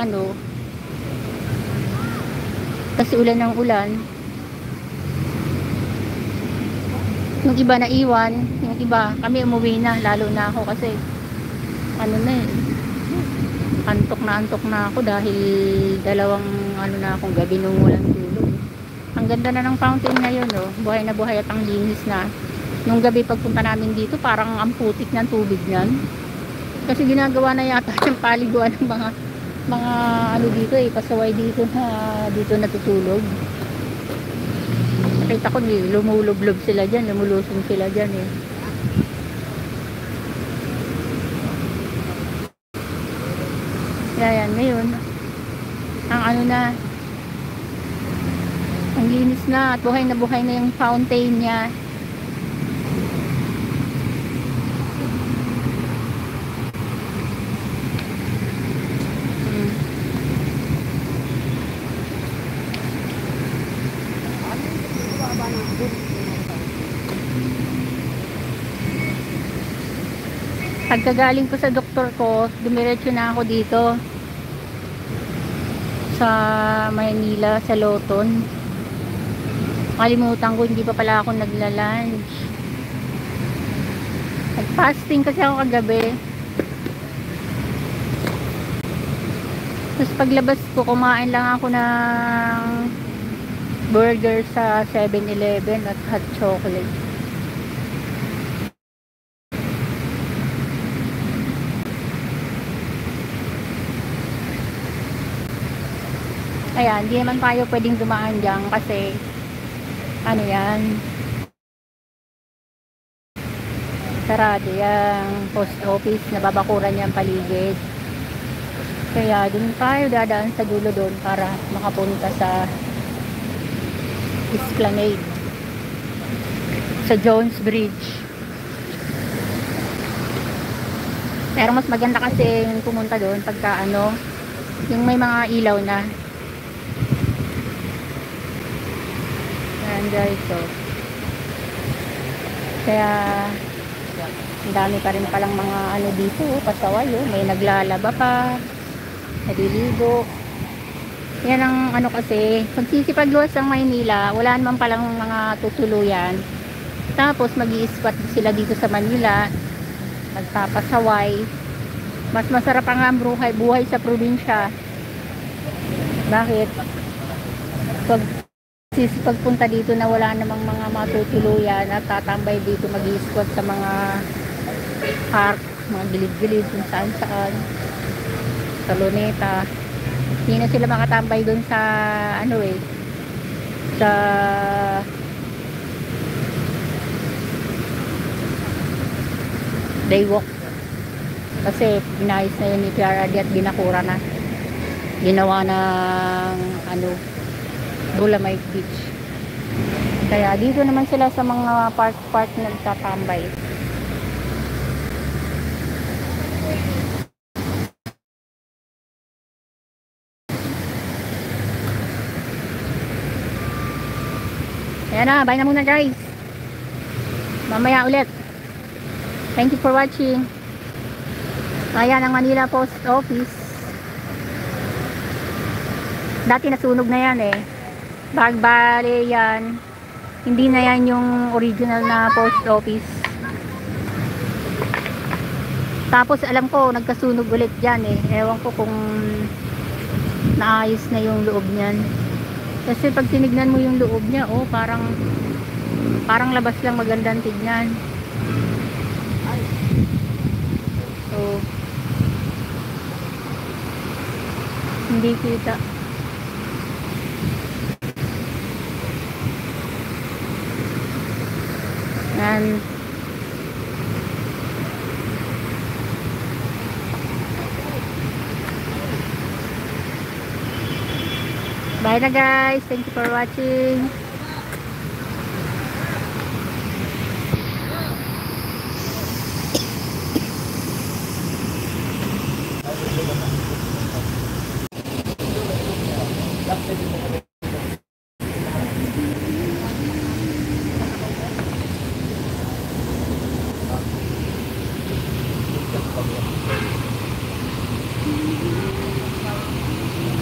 ano, kasi ulan ng ulan. Yung iba na iwan, yung iba, kami umuwi na, lalo na ako kasi, ano na eh, antok na ako dahil dalawang, ano na akong gabi nung walang tulog. Ang ganda na ng fountain ngayon, oh. Buhay na buhay at ang linis na. Nung gabi pagpunta namin dito, parang ang putik ng tubig niyan. Kasi ginagawa na yata yung paliguan ng mga ano dito eh, pasaway dito na dito natutulog. Nakita ko lumulublob sila dyan, lumulusong sila dyan eh. Kaya yan, ngayon ang ano na, ang linis na at buhay na yung fountain niya. Pagkagaling ko sa doktor ko, dumiretso na ako dito sa Maynila, sa Loton. Kalimutan ko, hindi pa pala ako nagla-lunch. Nag-fasting kasi ako kagabi. Tapos paglabas ko, kumain lang ako ng burger sa 7-Eleven at hot chocolate. Ayan, hindi naman tayo pwedeng dumaan dyan kasi ano yan, sarado yung post office, nababakuran yung paligid. Kaya dun tayo dadaan sa dulo doon para makapunta sa Esplanade, sa Jones Bridge. Pero mas maganda kasi yung pumunta doon pagka ano, yung may mga ilaw na. Ayan guys, so kaya ang dami pa rin palang mga ano dito, pasaway, oh. May naglalaba pa, naliligo. Yan ang ano kasi, pagsisipagluwas ng Maynila, wala naman palang mga tutuluyan. Tapos mag-i-squat sila dito sa Manila, magpapasaway. Mas masarap ang buhay sa probinsya. Bakit? Pagpunta dito na wala namang mga matutuluyan at tatambay dito, mag-i-squat sa mga park, mga gilid-gilid kung saan sa Luneta. Hindi na sila makatambay dun sa ano eh, sa daywalk kasi inayos na yun ni PRRD at binakura na, ginawa ng ano, Dolomite Beach. Kaya dito naman sila sa mga park nagtatambay. Ayan na, bye na muna guys. Mamaya ulit. Thank you for watching. Ayan ang Manila Post Office. Dati nasunog na yan eh. Bagbali yan. Hindi na yan yung original na post office. Tapos alam ko nagkasunog ulit dyan eh. Ewan ko kung naayos na yung loob niyan. Kasi pag tinignan mo yung loob niya, oh, parang labas lang magandang tignan. So hindi kita. And bye na guys, thank you for watching.